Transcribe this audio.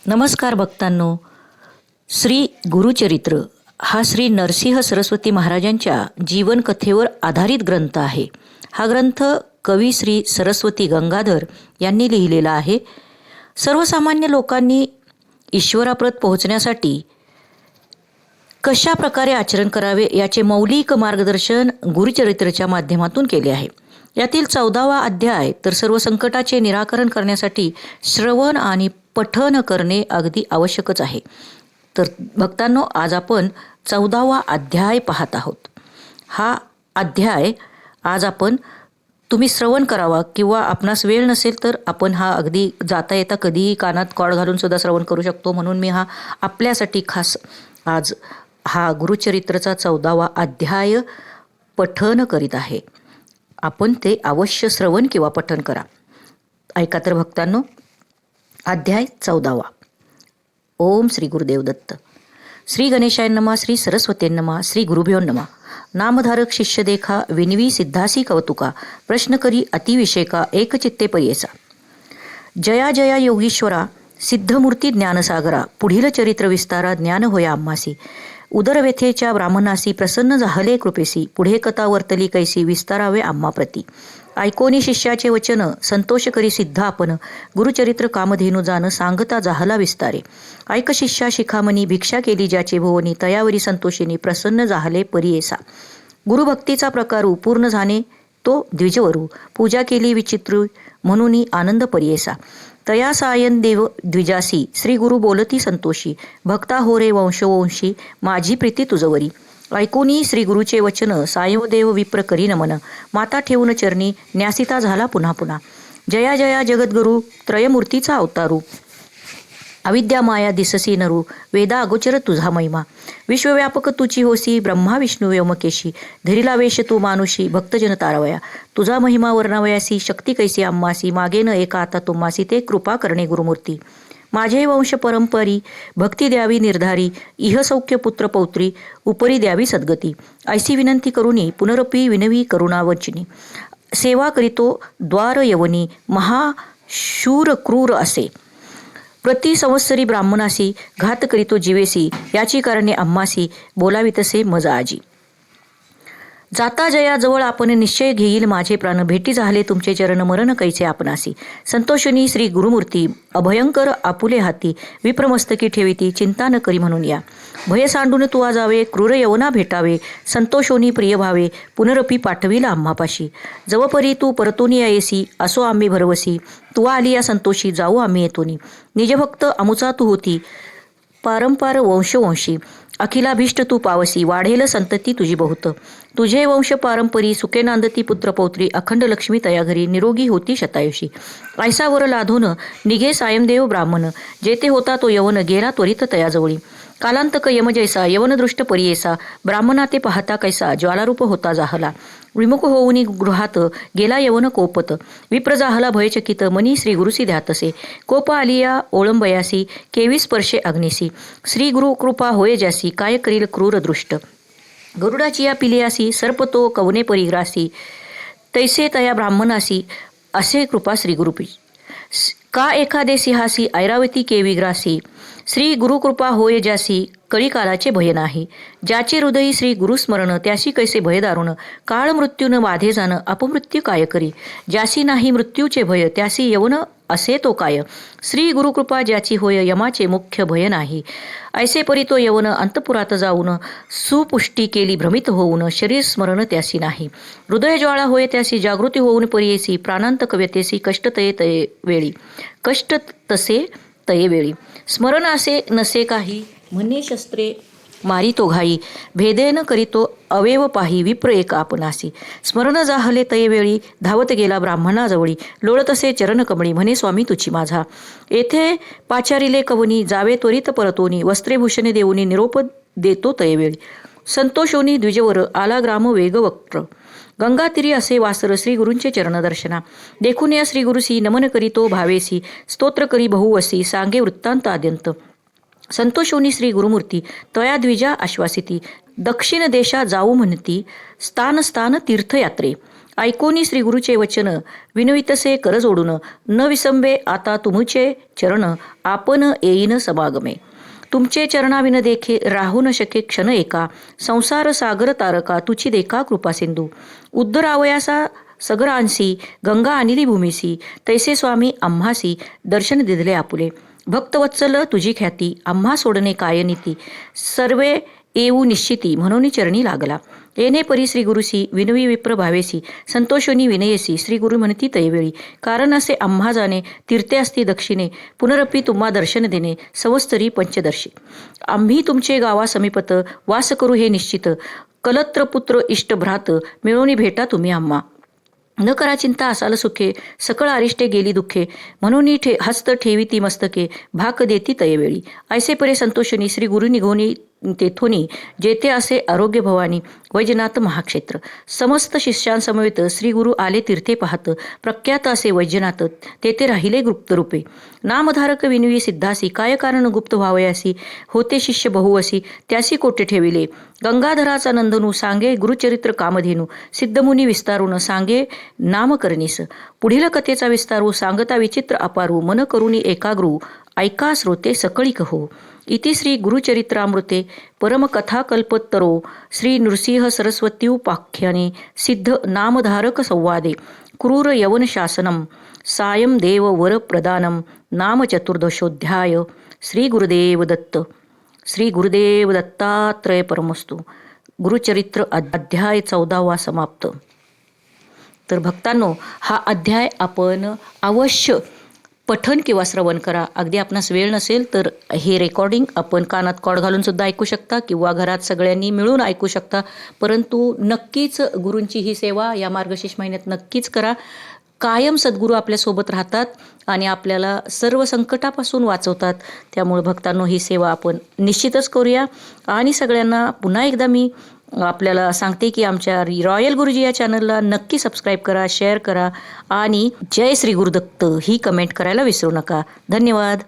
नमस्कार भक्तांनो. श्री गुरुचरित्र हा श्री नरसिंह सरस्वती महाराजांच्या जीवनकथेवर आधारित ग्रंथ आहे. हा ग्रंथ कवी श्री सरस्वती गंगाधर यांनी लिहिलेला आहे. सर्वसामान्य लोकांनी ईश्वराप्रत पोहोचण्यासाठी कशा प्रकारे आचरण करावे याचे मौलिक मार्गदर्शन गुरुचरित्रच्या माध्यमातून केले आहे. यातील 14वा अध्याय तर सर्व संकटाचे निराकरण करण्यासाठी श्रवण आणि पठन करणे अगदी आवश्यकच आहे. तर भक्तांनो, आज आपण 14वा अध्याय पाहत आहोत. हा अध्याय आज आपण तुम्ही श्रवण करावा किंवा आपणास वेळ नसेल तर आपण हा अगदी जाता येता कधीही कानात कॉड घालून सुद्धा श्रवण करू शकतो. म्हणून मी हा आपल्यासाठी खास आज हा गुरुचरित्रचा 14वा अध्याय पठन करीत आहे. आपण ते अवश्य श्रवण किंवा पठन करा. ऐका तर भक्तांनो, अध्याय 14वा. ओम श्री गुरुदेव दत्त. श्री गणेशाय नमः. श्री सरस्वती नमः. श्री गुरुभ्यो नमः. नामधारक शिष्य देखा विनवी सिद्धासी कौतुका प्रश्न करी अतिविषयका एकचित्ते परियेसा. जया जया योगीश्वरा सिद्धमूर्ती ज्ञानसागरा पुढील चरित्र विस्तारा ज्ञान होया आम्हासी. उदरव्यथेच्या ब्राह्मणासी प्रसन्न झाले कृपेसी पुढे कथा वर्तली कैसी विस्तारावे आम्हा प्रती. ऐकोनी शिष्याचे वचन संतोष करी सिद्ध आपण गुरुचरित्र कामधेनु जाण सांगता जाहला विस्तारे. ऐक शिष्या शिखामणी भिक्षा केली ज्याचे भुवनी तयावरी संतोषिनी प्रसन्न झाले परियेसा. गुरुभक्तीचा प्रकारू पूर्ण झाणे तो द्विजवरू पूजा केली विचित्र म्हणून आनंद परियेसा. तया सायन देव द्विजासी श्री गुरु बोलती संतोषी भक्ता हो रे वंशवंशी माझी प्रीती तुझवरी. ऐकूनी श्री गुरुचे वचन सायवदेव विप्र करी नमन माता ठेवून चरणी न्यासिता झाला पुन्हा पुन्हा. जया जया जगद्गुरु त्रयमूर्तीचा अवतारू अविद्या माया दिससी नरू वेदा अगोचर तुझा महिमा. विश्वव्यापक तुची होसी ब्रह्मा विष्णू व्योमकेशी धरिला वेश तू मानुषी भक्तजन तारवया. तुझा महिमा वर्णावयासी शक्ती कैसी आम्हासी मागे न एका आता तुम्हासी ते कृपा करणे गुरुमूर्ती. माझे वंश परंपरी भक्ती द्यावी निर्धारी इह सौख्य पुत्र पौत्री उपरी द्यावी सद्गती. ऐसी विनंती करुनी पुनरपी विनवी करुणा वंचिनी. सेवा करीतो द्वार यवनी महाशूर क्रूर असे प्रति संवत्सरी ब्राह्मणासी घात करीतो जीवेसी याची कारणे आम्हासी बोलावी तसे मज आजी. जाता जयाजवळ आपण निश्चय घेईल माझे प्राण भेटी झाले तुमचे चरण मरण कैसे आपणासी. संतोषिनी श्री गुरुमूर्ती अभयंकर आपुले हाती विप्रमस्तकी ठेविती चिंता न करी म्हणून या. भय सांडून तुवा जावे क्रूर यवना भेटावे संतोषोनी प्रिय भावे पुनरपी पाठविला आम्हापाशी. जवपरी तू परतोनी येसी असो आम्ही भरवसी तुवा आली या संतोषी जाऊ आम्ही येतोनी. निजभक्त अमुचा तू होती पारंपार वंशवंशी अखिलाभीष्ट तू पावसी वाढेल संतती तुझी बहुत. तुझे वंश पारंपरी सुखे नांदती पुत्रपौत्री अखंड लक्ष्मी तया घरी निरोगी होती शतायुषी. ऐसा वर लाधून निघे सायमदेव ब्राह्मण जेथे होता तो यवन गेला त्वरित तयाजवळी. कालांतक यमजैसा यवनदृष्ट परियेसा ब्राह्मणा ते पाहता कैसा ज्वालारूप होता जाहला. विमुख होऊनी गृहात गेला यवन कोपत विप्र जाहला भयचकित मनी श्री गुरुसी ध्यातसे. कोप आलिया ओळंबयासी केवी स्पर्शे अग्निसी श्री गुरु कृपा होय ज्यासी काय करील क्रूर दृष्ट. गरुडाची या पिलियासी सर्पतो कवने परिग्रासी तैसे तया ब्राह्मणासी असे कृपा श्री गुरुपी. का एखादे सिंहासी ऐरावती केवी ग्रासी श्री गुरुकृपा होय ज्यासी कळी कालाचे भय नाही. ज्याचे हृदयी श्री गुरुस्मरण त्याशी कैसे भय दारुण काळ मृत्यून बाधे जाण अपमृत्यू काय करी. ज्यासी नाही मृत्यूचे भय त्यासी यवन असे तो काय. श्री गुरुकृपा ज्याची होय यमाचे मुख्य भय नाही. ऐसे परी तो यवन अंतपुरात जाऊन सुपुष्टी केली भ्रमित होऊन शरीर स्मरण त्यासी नाही. हृदय ज्वाळा होय त्यासी जागृती होऊन परियेसी प्राणांत कव्यतेसी कष्ट तये तये वेळी कष्ट तसे तये वेळी. स्मरण असे नसे काही म्हणे शस्त्रे मारी तो घाई भेदेन करीतो अवेव पाही विप्र एक आपणासी. स्मरण जाहले तये वेळी धावत गेला ब्राह्मणाजवळी लोळतसे चरण कमळी म्हणे स्वामी तुची माझा. येथे पाचारिले कवनी जावे त्वरित परतोनी वस्त्रे भूषणे देऊनी निरोप देतो तये वेळी. संतोषोनी द्विजवर आला ग्राम वेगवक्त्र गंगातीरी असे वासर श्री गुरूंचे चरणदर्शना. देखून या श्री गुरुसी नमन करीतो भावेसी स्तोत्र करी बहुवसी सांगे वृत्तांत आद्यंत. संतोषोनी श्री गुरुमूर्ती तया द्विजा आश्वासिती दक्षिण देशा जाऊ म्हणती स्थान स्थान तीर्थयात्रे. ऐकोनी श्री गुरुचे वचन विनवितसे कर जोडून न विसंबे आता तुमचे चरण आपण येईन समागमे. तुमचे चरणाविन देखे राहू न शके क्षण एका संसार सागर तारका तुची देखा कृपा सिंधू. उद्धरावयासा सगरांसी गंगा अनिली भूमीसी तैसे स्वामी आम्हासी दर्शन दिले आपुले. भक्तवत्सल तुझी ख्याती आम्हा सोडणे काय नीती सर्वे येऊ निश्चिती म्हणून चरणी लागला. येणे परी श्री गुरुसी विनवी विप्र भावेसी संतोषोनी विनयसी श्री गुरु म्हणती तैवेळी. कारण असे आम्हा जाणे तीर्थे असती दक्षिणे पुनरपी तुम्हा दर्शन देणे सवस्तरी पंचदर्शी. आम्ही तुमचे गावा समीपत वास करू हे निश्चित कलत्र पुत्र इष्ट भ्रात मिळवणी भेटा तुम्ही आम्हा. न करा चिंता असाल सुखे सकळ अरिष्टे गेली दुःखे म्हणून हस्त ठेवी ती मस्तके भाक देती तयवेळी. ऐसे परे संतोषणी श्री गुरु निघोनी तेथोनी जेथे असे आरोग्य भवानी वैजनाथ महाक्षेत्र. समस्त शिष्यांसमवेत श्री गुरु आले तीर्थे पाहत प्रख्यात असे वैजनाथ तेथे राहिले गुप्त रूपे. नामधारक विनवी सिद्धासी काय कारण गुप्त व्हावयासी होते शिष्य बहुवसी त्यासी कोटे ठेविले. गंगाधराचा नंदनू सांगे गुरुचरित्र कामधेनू सिद्धमुनी विस्तारून सांगे नामकरणीस. पुढील कथेचा विस्तारू सांगता विचित्र अपारू मन करुणी एकाग्रू ऐका श्रोते सकळी कहो. इति श्री गुरुचरित्रामृते परमकथाकल्पोत्तरो श्री नृसिंह सरस्वत्युपाख्याने सिद्ध नामधारक संवादे क्रूर यवन शासनम सायं देव वर प्रदानम नाम चतुर्दशोध्याय. श्री गुरुदेव दत्त. श्री गुरुदेव दत्तात्रय परमस्तु. गुरुचरित्र अध्याय 14वा समाप्त. तर भक्तांनो, हा अध्याय आपण अवश्य पठण किंवा श्रवण करा. अगदी आपणास वेळ नसेल तर हे रेकॉर्डिंग आपण कानात कॉड घालून सुद्धा ऐकू शकता किंवा घरात सगळ्यांनी मिळून ऐकू शकता. परंतु नक्कीच गुरूंची ही सेवा या मार्गशीर्ष महिन्यात नक्कीच करा. कायम सद्गुरू आपल्यासोबत राहतात आणि आपल्याला सर्व संकटापासून वाचवतात. त्यामुळे भक्तांनो, ही सेवा आपण निश्चितच करूया. आणि सगळ्यांना पुन्हा एकदा मी आपल्याला सांगते की आमच्या रॉयल गुरुजी या चॅनलला नक्की सबस्क्राईब करा, शेअर करा आणि जय श्री गुरुदत्त ही कमेंट करायला विसरू नका. धन्यवाद.